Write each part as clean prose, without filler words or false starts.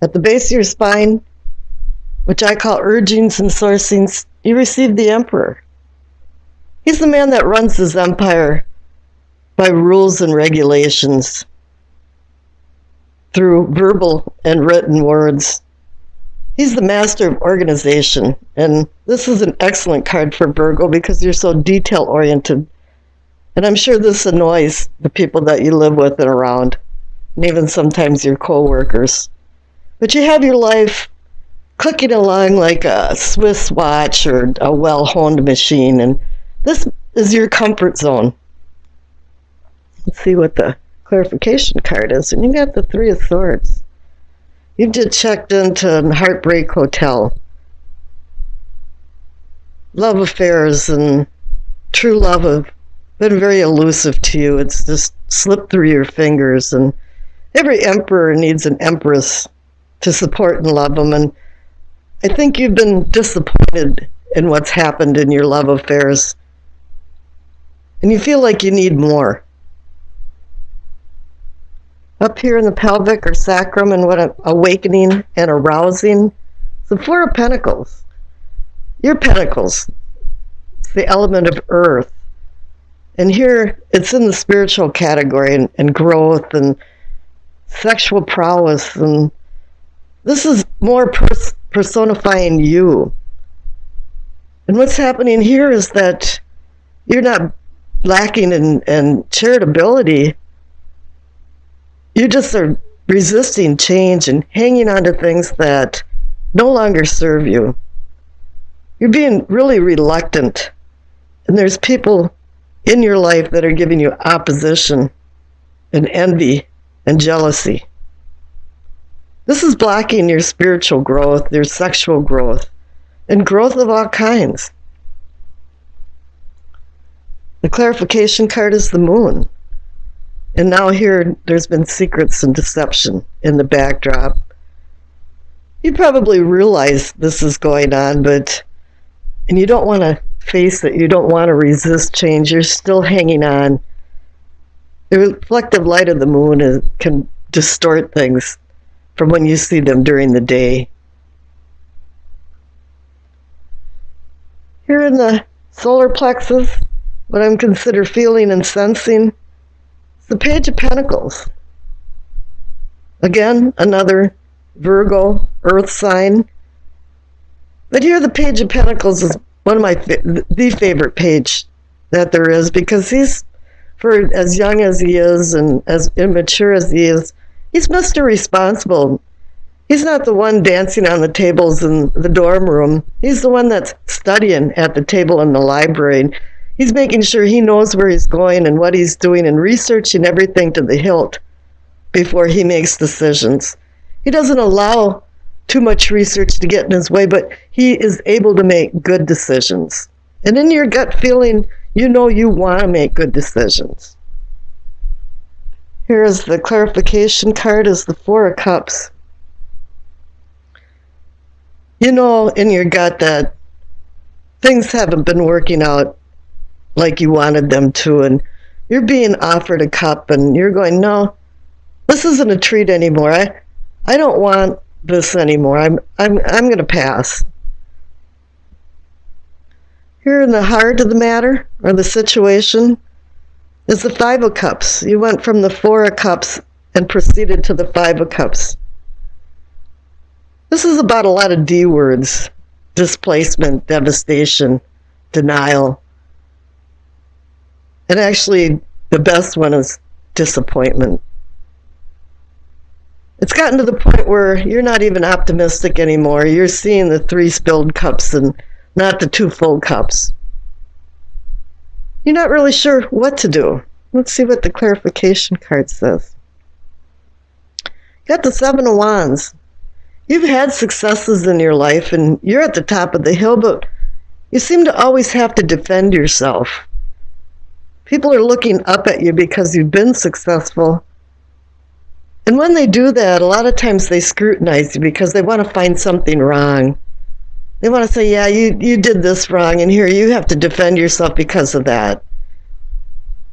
At the base of your spine, which I call urgings and sourcings, you receive the Emperor. He's the man that runs his empire by rules and regulations through verbal and written words. He's the master of organization, and this is an excellent card for Virgo because you're so detail-oriented. And I'm sure this annoys the people that you live with and around, and even sometimes your co-workers. But you have your life clicking along like a Swiss watch or a well-honed machine, and this is your comfort zone. Let's see what the clarification card is. And you got the Three of Swords. You've just checked into Heartbreak Hotel. Love affairs and true love have been very elusive to you. It's just slipped through your fingers. And every emperor needs an empress to support and love them. And I think you've been disappointed in what's happened in your love affairs. And you feel like you need more. Up here in the pelvic or sacrum, and what an awakening and arousing. The Four of Pentacles. Your pentacles. It's the element of earth. And here it's in the spiritual category and growth and sexual prowess. And this is more personifying you. And what's happening here is that you're not lacking in charitability. You just are resisting change and hanging on to things that no longer serve you. You're being really reluctant. And there's people in your life that are giving you opposition and envy and jealousy. This is blocking your spiritual growth, your sexual growth, and growth of all kinds. The clarification card is the Moon. And now here, there's been secrets and deception in the backdrop. You probably realize this is going on, and you don't want to face it. You don't want to resist change. You're still hanging on. The reflective light of the moon can distort things from when you see them during the day. Here in the solar plexus, what I'm considered feeling and sensing, the Page of Pentacles. Again, another Virgo, earth sign. But here the Page of Pentacles is one of my the favorite page that there is, because he's, for as young as he is and as immature as he is, he's Mr. Responsible. He's not the one dancing on the tables in the dorm room. He's the one that's studying at the table in the library. He's making sure he knows where he's going and what he's doing and researching everything to the hilt before he makes decisions. He doesn't allow too much research to get in his way, but he is able to make good decisions. And in your gut feeling, you know you want to make good decisions. Here is the clarification card, is the Four of Cups. You know in your gut that things haven't been working out like you wanted them to, and you're being offered a cup and you're going, no, this isn't a treat anymore. I don't want this anymore. I'm going to pass. Here in the heart of the matter, or the situation, is the Five of Cups. You went from the Four of Cups and proceeded to the Five of Cups. This is about a lot of D words: displacement, devastation, denial. And actually, the best one is disappointment. It's gotten to the point where you're not even optimistic anymore. You're seeing the 3 spilled cups and not the 2 full cups. You're not really sure what to do. Let's see what the clarification card says. Got the 7 of Wands. You've had successes in your life and you're at the top of the hill, but you seem to always have to defend yourself. People are looking up at you because you've been successful. And when they do that, a lot of times they scrutinize you because they want to find something wrong. They want to say, yeah, you did this wrong, and here you have to defend yourself because of that.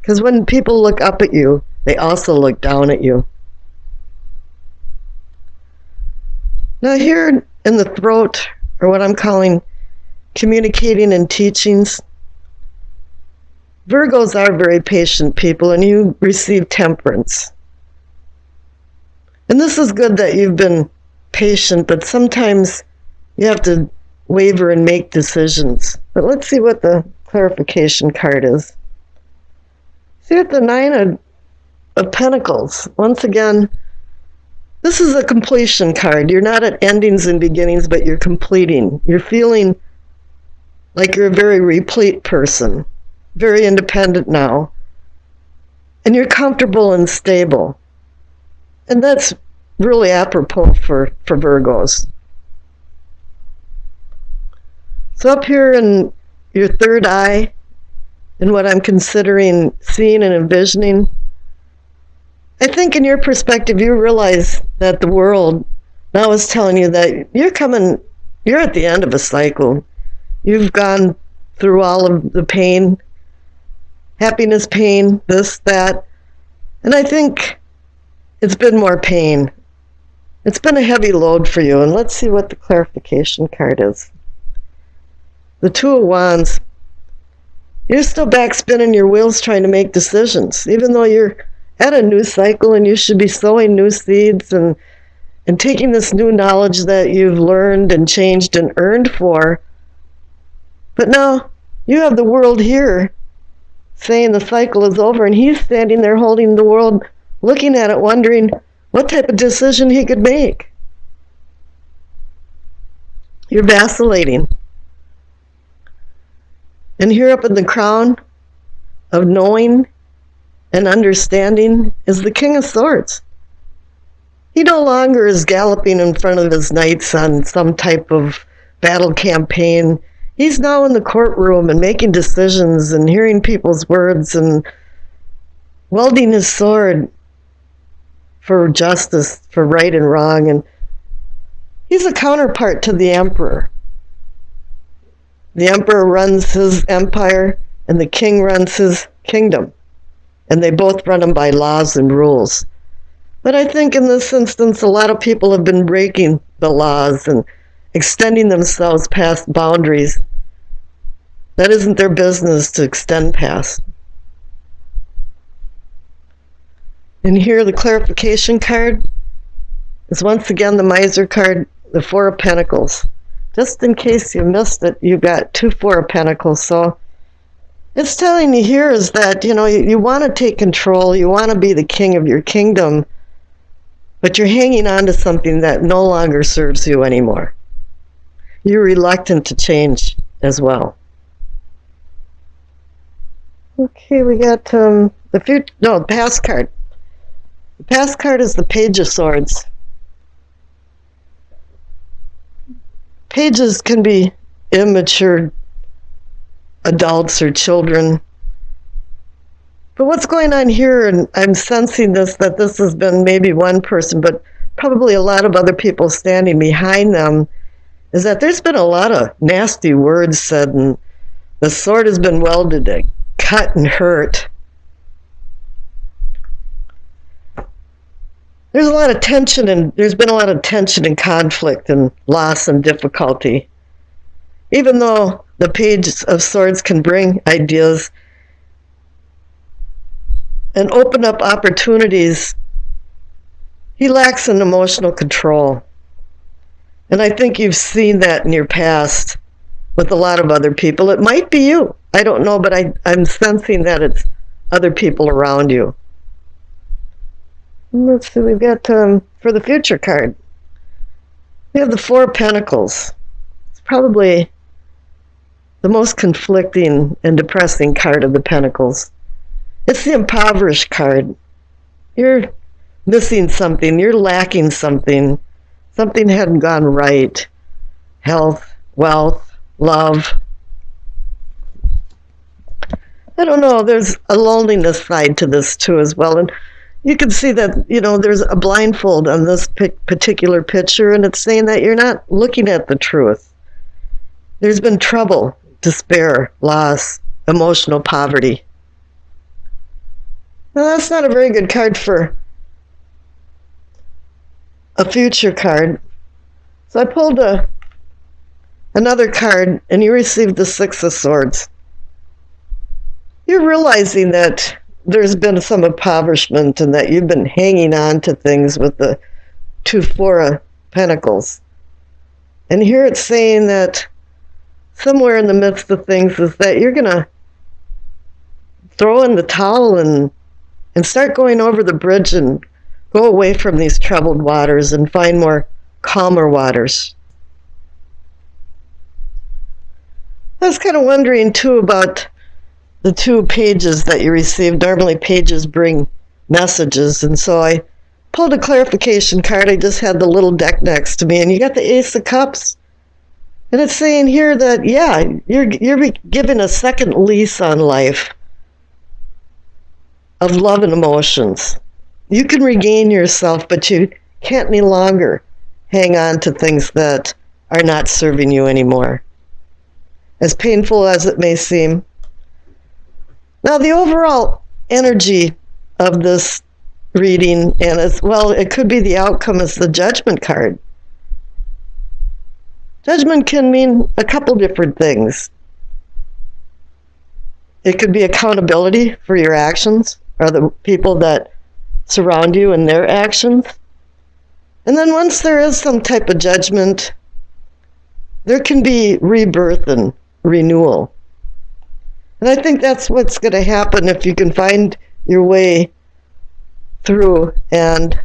Because when people look up at you, they also look down at you. Now here in the throat, or what I'm calling communicating and teachings, Virgos are very patient people, and you receive temperance. And this is good that you've been patient, but sometimes you have to waver and make decisions. But let's see what the clarification card is. See what the Nine of Pentacles. Once again, this is a completion card. You're not at endings and beginnings, but you're completing. You're feeling like you're a very replete person, very independent now. And you're comfortable and stable. And that's really apropos for Virgos. So up here in your third eye, in what I'm considering seeing and envisioning, I think in your perspective, you realize that the world now is telling you that you're at the end of a cycle. You've gone through all of the pain, happiness, pain, this, that. And I think it's been more pain. It's been a heavy load for you. And let's see what the clarification card is. The Two of Wands. You're still back spinning your wheels trying to make decisions, even though you're at a new cycle and you should be sowing new seeds and taking this new knowledge that you've learned and changed and earned for. But now you have the world here saying the cycle is over, and he's standing there holding the world, looking at it, wondering what type of decision he could make. You're vacillating. And here up in the crown of knowing and understanding is the King of Swords. He no longer is galloping in front of his knights on some type of battle campaign. He's now in the courtroom and making decisions and hearing people's words and wielding his sword for justice, for right and wrong. And he's a counterpart to the Emperor. The Emperor runs his empire and the king runs his kingdom. And they both run them by laws and rules. But I think in this instance, a lot of people have been breaking the laws and extending themselves past boundaries that isn't their business to extend past. And here the clarification card is once again the Miser card, the Four of Pentacles. Just in case you missed it, you got two Four of Pentacles. So it's telling you here is that, you want to take control, you want to be the king of your kingdom, but you're hanging on to something that no longer serves you anymore. You're reluctant to change as well. Okay, we got the past card. The past card is the Page of Swords. Pages can be immature adults or children. But what's going on here, and I'm sensing that this has been maybe one person, but probably a lot of other people standing behind them, is that there's been a lot of nasty words said, and the sword has been welded to cut and hurt. There's a lot of tension, and there's been a lot of tension and conflict and loss and difficulty. Even though the Page of Swords can bring ideas and open up opportunities, he lacks an emotional control. And I think you've seen that in your past with a lot of other people. It might be you. I don't know, but I'm sensing that it's other people around you. Let's see, we've got, for the future card, we have the Four of Pentacles. It's probably the most conflicting and depressing card of the Pentacles. It's the Impoverished card. You're missing something. You're lacking something. Something hadn't gone right. Health, wealth, love. I don't know. There's a loneliness side to this too as well. And you can see that, there's a blindfold on this particular picture, and it's saying that you're not looking at the truth. There's been trouble, despair, loss, emotional poverty. Now, that's not a very good card for a future card. So I pulled another card, and you received the Six of Swords. You're realizing that there's been some impoverishment and that you've been hanging on to things with the Four of Pentacles. And here it's saying that somewhere in the midst of things is that you're going to throw in the towel and start going over the bridge and go away from these troubled waters and find more calmer waters. I was kind of wondering, too, about the 2 pages that you received. Normally, pages bring messages, and so I pulled a clarification card. I just had the little deck next to me, and you got the Ace of Cups. And it's saying here that, yeah, you're given a second lease on life of love and emotions. You can regain yourself, but you can't any longer hang on to things that are not serving you anymore, as painful as it may seem. Now, the overall energy of this reading, and as well, it could be the outcome, is the Judgment card. Judgment can mean a couple different things. It could be accountability for your actions or the people that surround you and their actions. And then once there is some type of judgment, there can be rebirth and renewal. And I think that's what's going to happen if you can find your way through and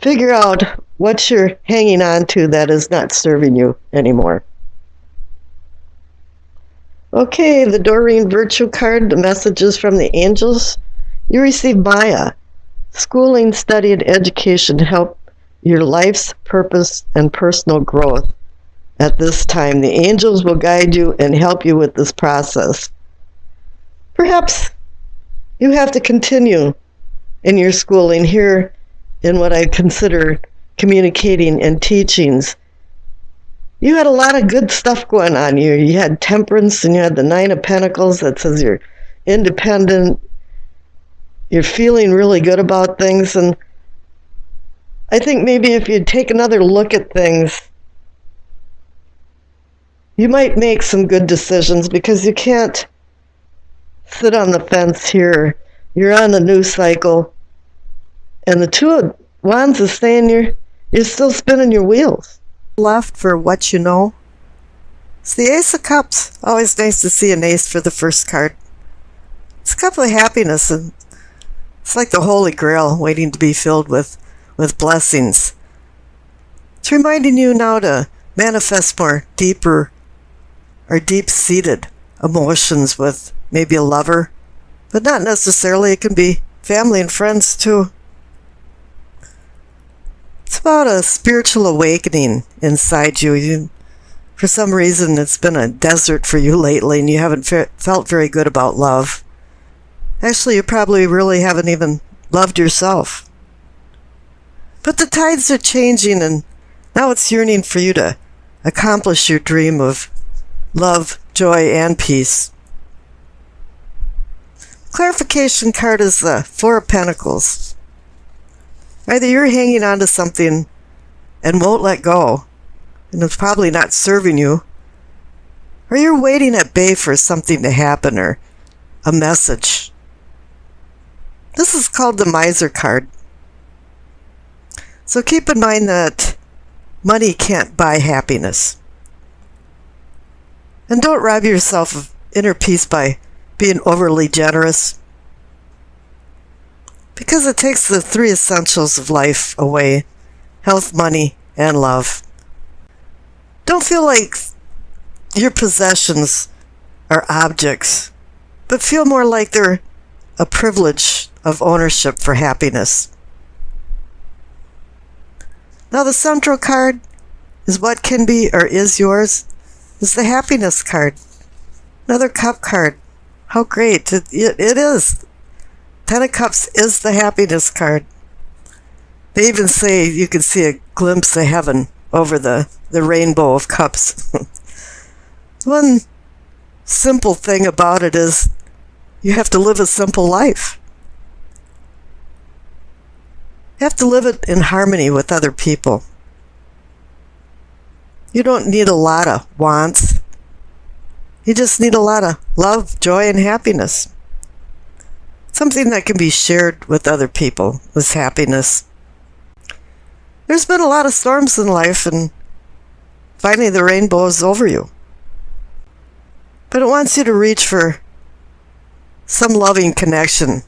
figure out what you're hanging on to that is not serving you anymore. Okay, the Doreen Virtue card, the messages from the angels. You receive Maya. Schooling, study, and education help your life's purpose and personal growth. At this time, the angels will guide you and help you with this process. Perhaps you have to continue in your schooling here in what I consider communicating and teachings. You had a lot of good stuff going on. You had temperance, and you had the Nine of Pentacles that says you're independent. You're feeling really good about things. And I think maybe if you'd take another look at things, you might make some good decisions, because you can't sit on the fence here. You're on a new cycle. And the Two of Wands is saying you're still spinning your wheels. Left for what you know. It's the Ace of Cups. Always nice to see an ace for the first card. It's a cup of happiness, and it's like the Holy Grail waiting to be filled with blessings. It's reminding you now to manifest more deeper or deep-seated emotions with maybe a lover, but not necessarily. It can be family and friends too. It's about a spiritual awakening inside you. For some reason, it's been a desert for you lately, and you haven't felt very good about love. Actually, you probably really haven't even loved yourself. But the tides are changing, and now it's yearning for you to accomplish your dream of love, joy, and peace. Clarification card is the Four of Pentacles. Either you're hanging on to something and won't let go, and it's probably not serving you, or you're waiting at bay for something to happen or a message. This is called the Miser card. So keep in mind that money can't buy happiness. And don't rob yourself of inner peace by being overly generous, because it takes the 3 essentials of life away: health, money, and love. Don't feel like your possessions are objects, but feel more like they're a privilege of ownership for happiness. Now, the central card is what can be or is yours. Is the Happiness card. Another Cup card. How great. It is. Ten of Cups is the Happiness card. They even say you can see a glimpse of heaven over the rainbow of cups. One simple thing about it is you have to live a simple life. You have to live it in harmony with other people. You don't need a lot of wants. You just need a lot of love, joy, and happiness. Something that can be shared with other people is happiness. There's been a lot of storms in life, and finally the rainbow is over you. But it wants you to reach for some loving connection,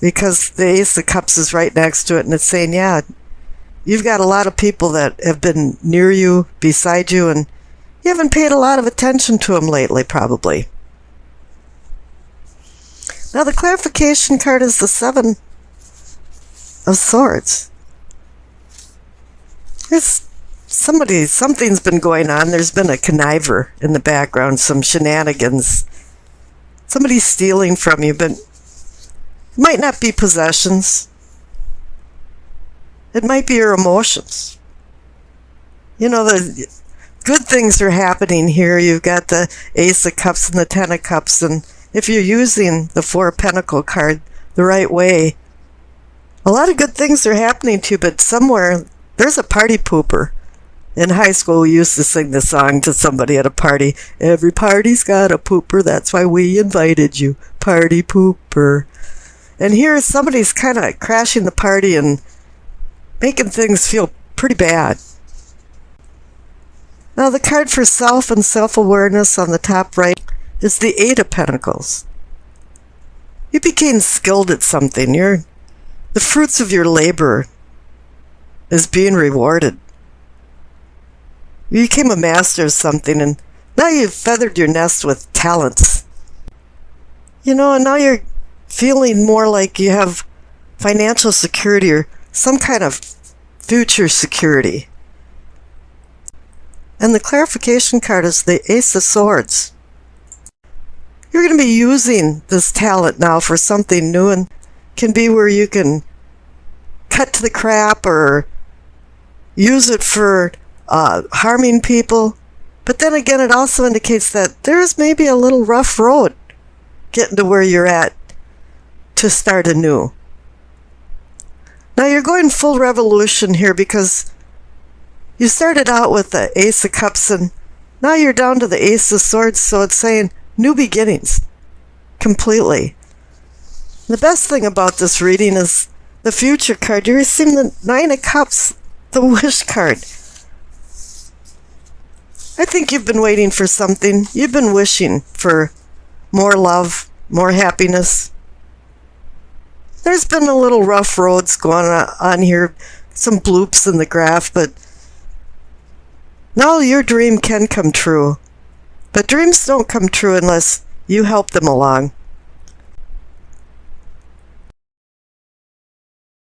because the Ace of Cups is right next to it, and it's saying, yeah, you've got a lot of people that have been near you, beside you, and you haven't paid a lot of attention to them lately, probably. Now, the clarification card is the Seven of Swords. Something's been going on. There's been a conniver in the background, some shenanigans. Somebody's stealing from you, but it might not be possessions. It might be your emotions. You know, the good things are happening here. You've got the Ace of Cups and the Ten of Cups, and if you're using the Four of Pentacle card the right way, a lot of good things are happening to you, but somewhere there's a party pooper. In high school, we used to sing the song to somebody at a party. Every party's got a pooper, that's why we invited you, party pooper. And here somebody's kind of crashing the party and making things feel pretty bad. Now, the card for self and self-awareness on the top right is the Eight of Pentacles. You became skilled at something. The fruits of your labor is being rewarded. You became a master of something, and now you've feathered your nest with talents. You know, and now you're feeling more like you have financial security or some kind of future security. And the clarification card is the Ace of Swords. You're going to be using this talent now for something new, and can be where you can cut to the crap or use it for harming people. But then again, it also indicates that there's maybe a little rough road getting to where you're at to start anew. Now, you're going full revolution here, because you started out with the Ace of Cups, and now you're down to the Ace of Swords, so it's saying new beginnings completely. The best thing about this reading is the future card. You're receiving the Nine of Cups, the wish card. I think you've been waiting for something. You've been wishing for more love, more happiness. There's been a little rough roads going on here, some bloops in the graph, but now your dream can come true. But dreams don't come true unless you help them along.